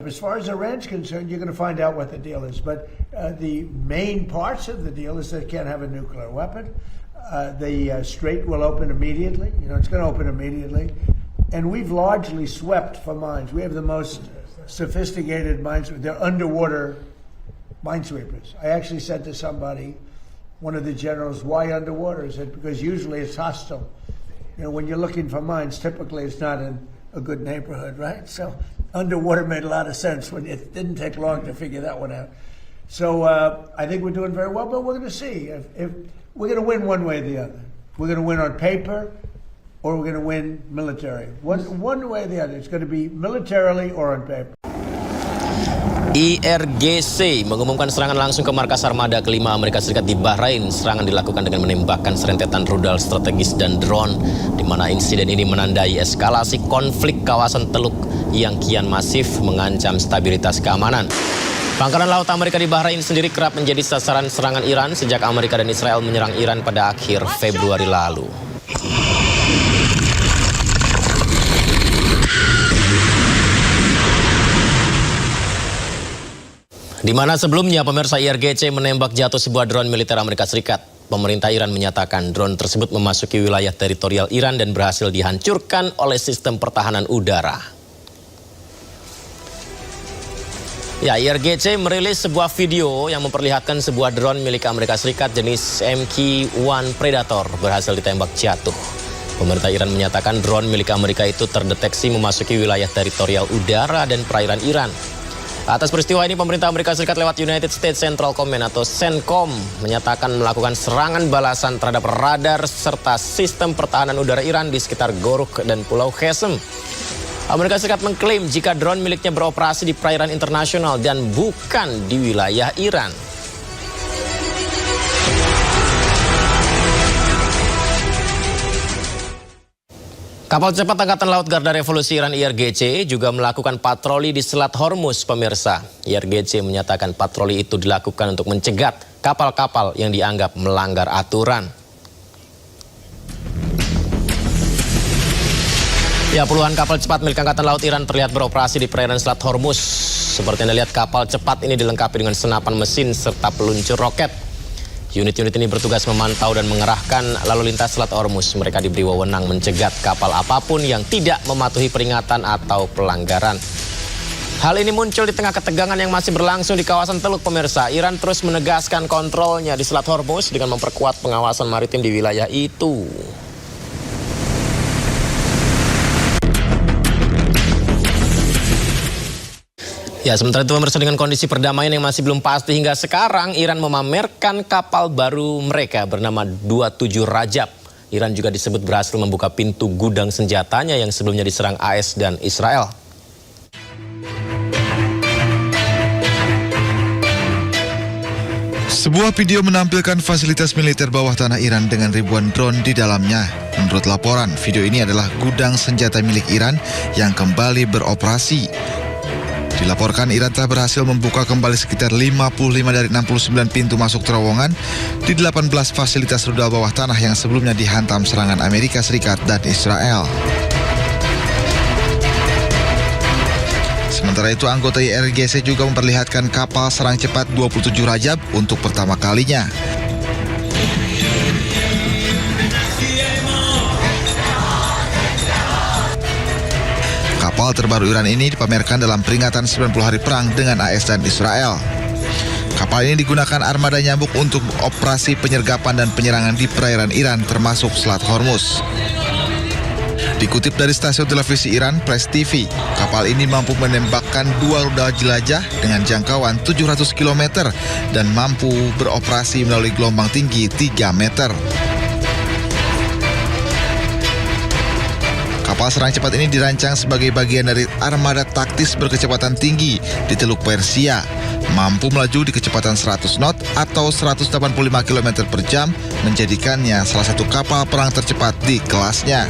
As far as Iran's concerned, you're going to find out what the deal is. But the main parts of the deal is that it can't have a nuclear weapon. The Strait will open immediately. It's going to open immediately. And we've largely swept for mines. We have the most sophisticated mines. They're underwater minesweepers. I actually said to somebody, one of the generals, why underwater? He said, because usually it's hostile. When you're looking for mines, typically it's not in a good neighborhood, right? So underwater made a lot of sense. When it didn't take long to figure that one out. So I think we're doing very well, but we're going to see. If we're going to win one way or the other. We're going to win on paper, or we're going to win military. One way or the other. It's going to be militarily or on paper. IRGC mengumumkan serangan langsung ke markas armada kelima Amerika Serikat di Bahrain. Serangan dilakukan dengan menembakkan serentetan rudal strategis dan drone, di mana insiden ini menandai eskalasi konflik kawasan Teluk yang kian masif mengancam stabilitas keamanan. Pangkalan Laut Amerika di Bahrain sendiri kerap menjadi sasaran serangan Iran sejak Amerika dan Israel menyerang Iran pada akhir Februari lalu. Di mana sebelumnya pemirsa IRGC menembak jatuh sebuah drone militer Amerika Serikat. Pemerintah Iran menyatakan drone tersebut memasuki wilayah teritorial Iran dan berhasil dihancurkan oleh sistem pertahanan udara. Ya, IRGC merilis sebuah video yang memperlihatkan sebuah drone milik Amerika Serikat jenis MQ-1 Predator berhasil ditembak jatuh. Pemerintah Iran menyatakan drone milik Amerika itu terdeteksi memasuki wilayah teritorial udara dan perairan Iran. Atas peristiwa ini, pemerintah Amerika Serikat lewat United States Central Command atau CENTCOM menyatakan melakukan serangan balasan terhadap radar serta sistem pertahanan udara Iran di sekitar Goruk dan Pulau Qesem. Amerika Serikat mengklaim jika drone miliknya beroperasi di perairan internasional dan bukan di wilayah Iran. Kapal cepat Angkatan Laut Garda Revolusi Iran IRGC juga melakukan patroli di Selat Hormuz, pemirsa. IRGC menyatakan patroli itu dilakukan untuk mencegat kapal-kapal yang dianggap melanggar aturan. Ya, puluhan kapal cepat milik Angkatan Laut Iran terlihat beroperasi di perairan Selat Hormuz. Seperti Anda lihat, kapal cepat ini dilengkapi dengan senapan mesin serta peluncur roket. Unit-unit ini bertugas memantau dan mengerahkan lalu lintas Selat Hormuz. Mereka diberi wewenang mencegat kapal apapun yang tidak mematuhi peringatan atau pelanggaran. Hal ini muncul di tengah ketegangan yang masih berlangsung di kawasan Teluk, pemirsa. Iran terus menegaskan kontrolnya di Selat Hormuz dengan memperkuat pengawasan maritim di wilayah itu. Ya, sementara itu pemirsa, dengan kondisi perdamaian yang masih belum pasti hingga sekarang, Iran memamerkan kapal baru mereka bernama 27 Rajab. Iran juga disebut berhasil membuka pintu gudang senjatanya yang sebelumnya diserang AS dan Israel. Sebuah video menampilkan fasilitas militer bawah tanah Iran dengan ribuan drone di dalamnya. Menurut laporan, video ini adalah gudang senjata milik Iran yang kembali beroperasi. Dilaporkan Iran telah berhasil membuka kembali sekitar 55 dari 69 pintu masuk terowongan di 18 fasilitas rudal bawah tanah yang sebelumnya dihantam serangan Amerika Serikat dan Israel. Sementara itu, anggota IRGC juga memperlihatkan kapal serang cepat 27 Rajab untuk pertama kalinya. Kapal terbaru Iran ini dipamerkan dalam peringatan 90 hari perang dengan AS dan Israel. Kapal ini digunakan armada nyambuk untuk operasi penyergapan dan penyerangan di perairan Iran termasuk Selat Hormuz. Dikutip dari stasiun televisi Iran, Press TV, kapal ini mampu menembakkan 2 rudal jelajah dengan jangkauan 700 km dan mampu beroperasi melalui gelombang tinggi 3 meter. Kapal serang cepat ini dirancang sebagai bagian dari armada taktis berkecepatan tinggi di Teluk Persia, mampu melaju di kecepatan 100 knot atau 185 km per jam, menjadikannya salah satu kapal perang tercepat di kelasnya.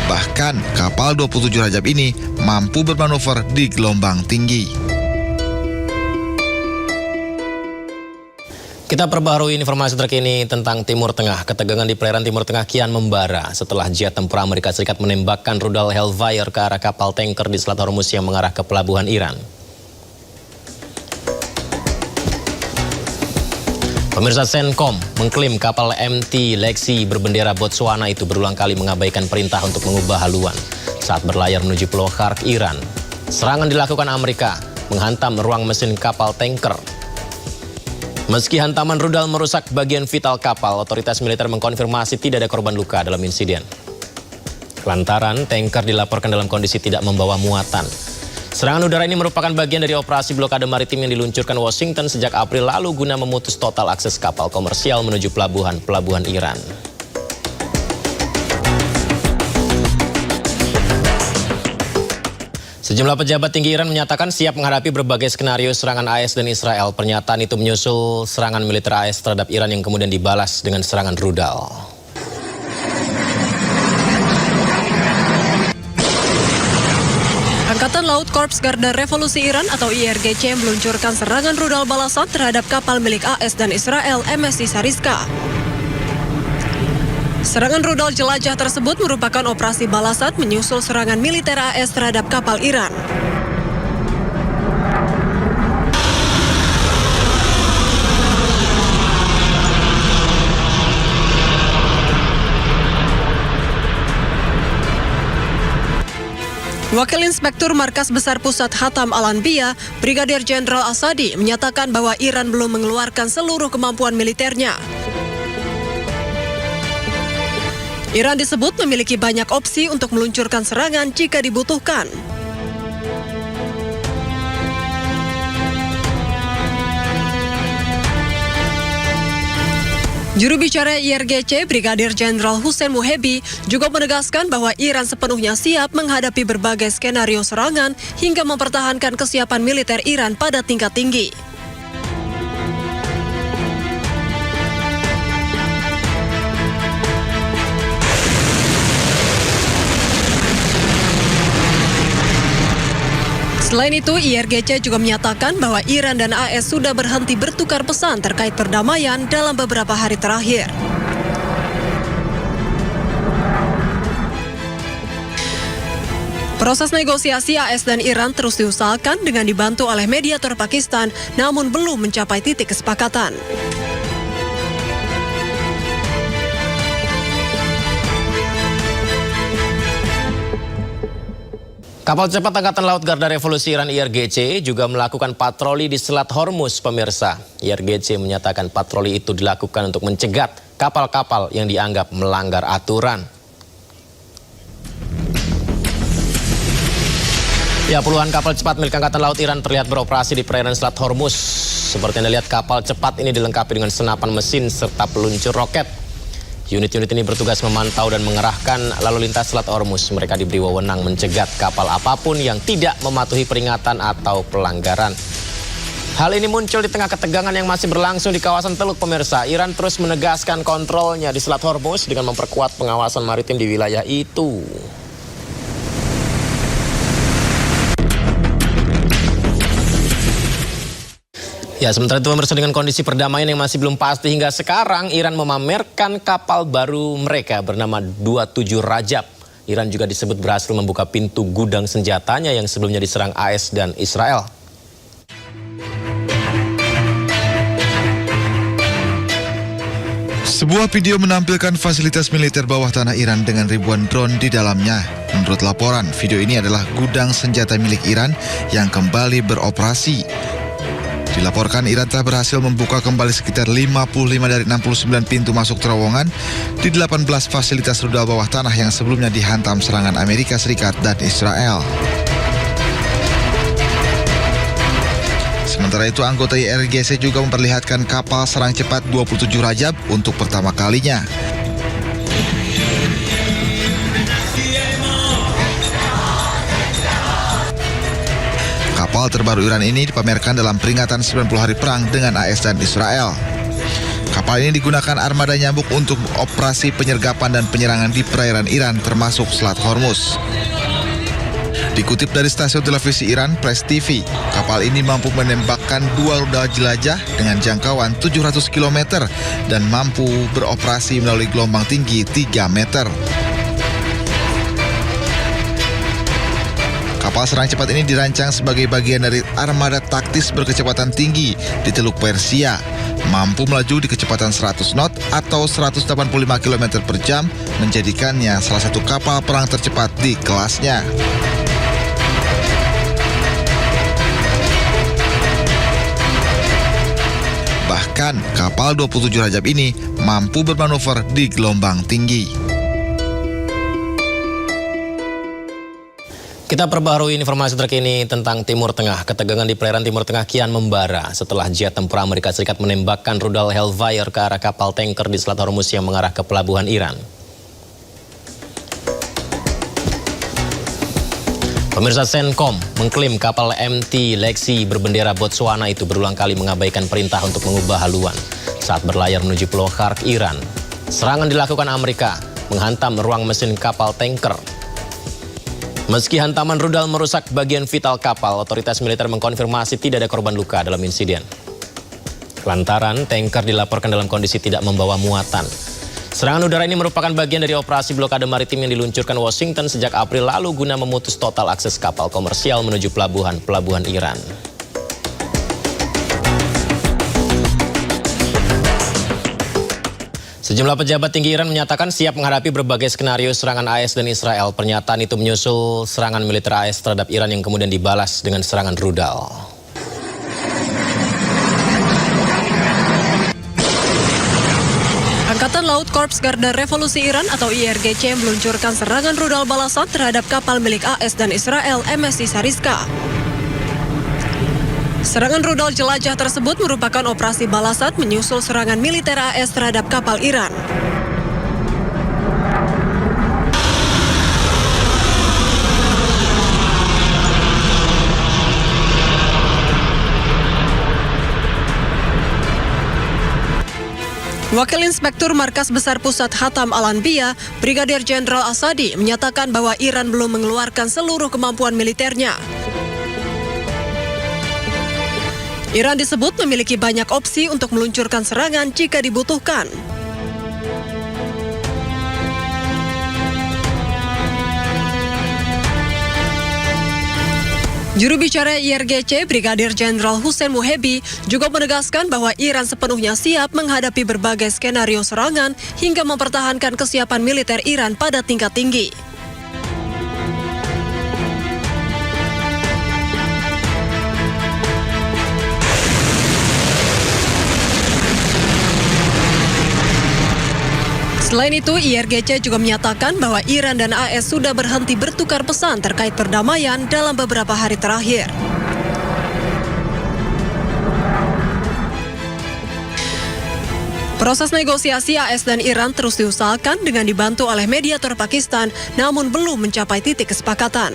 Bahkan, kapal 27 Rajab ini mampu bermanuver di gelombang tinggi. Kita perbarui informasi terkini tentang Timur Tengah. Ketegangan di perairan Timur Tengah kian membara setelah jet tempur Amerika Serikat menembakkan rudal Hellfire ke arah kapal tanker di Selat Hormuz yang mengarah ke pelabuhan Iran. Pemirsa, Senkom mengklaim kapal MT Lexi berbendera Botswana itu berulang kali mengabaikan perintah untuk mengubah haluan saat berlayar menuju Pulau Khark, Iran. Serangan dilakukan Amerika menghantam ruang mesin kapal tanker. Meski hantaman rudal merusak bagian vital kapal, otoritas militer mengkonfirmasi tidak ada korban luka dalam insiden. Lantaran tanker dilaporkan dalam kondisi tidak membawa muatan. Serangan udara ini merupakan bagian dari operasi blokade maritim yang diluncurkan Washington sejak April lalu guna memutus total akses kapal komersial menuju pelabuhan Iran. Sejumlah pejabat tinggi Iran menyatakan siap menghadapi berbagai skenario serangan AS dan Israel. Pernyataan itu menyusul serangan militer AS terhadap Iran yang kemudian dibalas dengan serangan rudal. Angkatan Laut Korps Garda Revolusi Iran atau IRGC meluncurkan serangan rudal balasan terhadap kapal milik AS dan Israel MSC Sariska. Serangan rudal jelajah tersebut merupakan operasi balasan menyusul serangan militer AS terhadap kapal Iran. Wakil Inspektur Markas Besar Pusat Hatam Al-Anbiya, Brigadir Jenderal Asadi, menyatakan bahwa Iran belum mengeluarkan seluruh kemampuan militernya. Iran disebut memiliki banyak opsi untuk meluncurkan serangan jika dibutuhkan. Juru bicara IRGC, Brigadir Jenderal Hussein Muhebi, juga menegaskan bahwa Iran sepenuhnya siap menghadapi berbagai skenario serangan hingga mempertahankan kesiapan militer Iran pada tingkat tinggi. Selain itu, IRGC juga menyatakan bahwa Iran dan AS sudah berhenti bertukar pesan terkait perdamaian dalam beberapa hari terakhir. Proses negosiasi AS dan Iran terus diusahakan dengan dibantu oleh mediator Pakistan, namun belum mencapai titik kesepakatan. Kapal cepat Angkatan Laut Garda Revolusi Iran IRGC juga melakukan patroli di Selat Hormuz, pemirsa. IRGC menyatakan patroli itu dilakukan untuk mencegat kapal-kapal yang dianggap melanggar aturan. Ya, puluhan kapal cepat milik Angkatan Laut Iran terlihat beroperasi di perairan Selat Hormuz. Seperti Anda lihat, kapal cepat ini dilengkapi dengan senapan mesin serta peluncur roket. Unit-unit ini bertugas memantau dan mengerahkan lalu lintas Selat Hormuz. Mereka diberi wewenang mencegat kapal apapun yang tidak mematuhi peringatan atau pelanggaran. Hal ini muncul di tengah ketegangan yang masih berlangsung di kawasan Teluk, pemirsa. Iran terus menegaskan kontrolnya di Selat Hormuz dengan memperkuat pengawasan maritim di wilayah itu. Ya, sementara itu pemirsa, dengan kondisi perdamaian yang masih belum pasti hingga sekarang, Iran memamerkan kapal baru mereka bernama 27 Rajab. Iran juga disebut berhasil membuka pintu gudang senjatanya yang sebelumnya diserang AS dan Israel. Sebuah video menampilkan fasilitas militer bawah tanah Iran dengan ribuan drone di dalamnya. Menurut laporan, video ini adalah gudang senjata milik Iran yang kembali beroperasi. Dilaporkan Iran telah berhasil membuka kembali sekitar 55 dari 69 pintu masuk terowongan di 18 fasilitas rudal bawah tanah yang sebelumnya dihantam serangan Amerika Serikat dan Israel. Sementara itu, anggota IRGC juga memperlihatkan kapal serang cepat 27 Rajab untuk pertama kalinya. Kapal terbaru Iran ini dipamerkan dalam peringatan 90 hari perang dengan AS dan Israel. Kapal ini digunakan armada nyambuk untuk operasi penyergapan dan penyerangan di perairan Iran termasuk Selat Hormuz. Dikutip dari stasiun televisi Iran Press TV, kapal ini mampu menembakkan 2 rudal jelajah dengan jangkauan 700 km dan mampu beroperasi melalui gelombang tinggi 3 meter. Kapal serang cepat ini dirancang sebagai bagian dari armada taktis berkecepatan tinggi di Teluk Persia, mampu melaju di kecepatan 100 knot atau 185 km per jam, menjadikannya salah satu kapal perang tercepat di kelasnya. Bahkan, kapal 27 Rajab ini mampu bermanuver di gelombang tinggi. Kita perbarui informasi terkini tentang Timur Tengah. Ketegangan di perairan Timur Tengah kian membara setelah jet tempur Amerika Serikat menembakkan rudal Hellfire ke arah kapal tanker di Selat Hormuz yang mengarah ke pelabuhan Iran. Pemirsa, Senkom mengklaim kapal MT Lexi berbendera Botswana itu berulang kali mengabaikan perintah untuk mengubah haluan saat berlayar menuju Pulau Khark, Iran. Serangan dilakukan Amerika menghantam ruang mesin kapal tanker. Meski hantaman rudal merusak bagian vital kapal, otoritas militer mengkonfirmasi tidak ada korban luka dalam insiden. Lantaran tanker dilaporkan dalam kondisi tidak membawa muatan. Serangan udara ini merupakan bagian dari operasi blokade maritim yang diluncurkan Washington sejak April lalu guna memutus total akses kapal komersial menuju pelabuhan Iran. Sejumlah pejabat tinggi Iran menyatakan siap menghadapi berbagai skenario serangan AS dan Israel. Pernyataan itu menyusul serangan militer AS terhadap Iran yang kemudian dibalas dengan serangan rudal. Angkatan Laut Korps Garda Revolusi Iran atau IRGC meluncurkan serangan rudal balasan terhadap kapal milik AS dan Israel MSC Sariska. Serangan rudal jelajah tersebut merupakan operasi balasan menyusul serangan militer AS terhadap kapal Iran. Wakil Inspektur Markas Besar Pusat Hatam Al-Anbiya, Brigadir Jenderal Asadi, menyatakan bahwa Iran belum mengeluarkan seluruh kemampuan militernya. Iran disebut memiliki banyak opsi untuk meluncurkan serangan jika dibutuhkan. Juru bicara IRGC, Brigadir Jenderal Hussein Muhebi, juga menegaskan bahwa Iran sepenuhnya siap menghadapi berbagai skenario serangan hingga mempertahankan kesiapan militer Iran pada tingkat tinggi. Selain itu, IRGC juga menyatakan bahwa Iran dan AS sudah berhenti bertukar pesan terkait perdamaian dalam beberapa hari terakhir. Proses negosiasi AS dan Iran terus diusahakan dengan dibantu oleh mediator Pakistan, namun belum mencapai titik kesepakatan.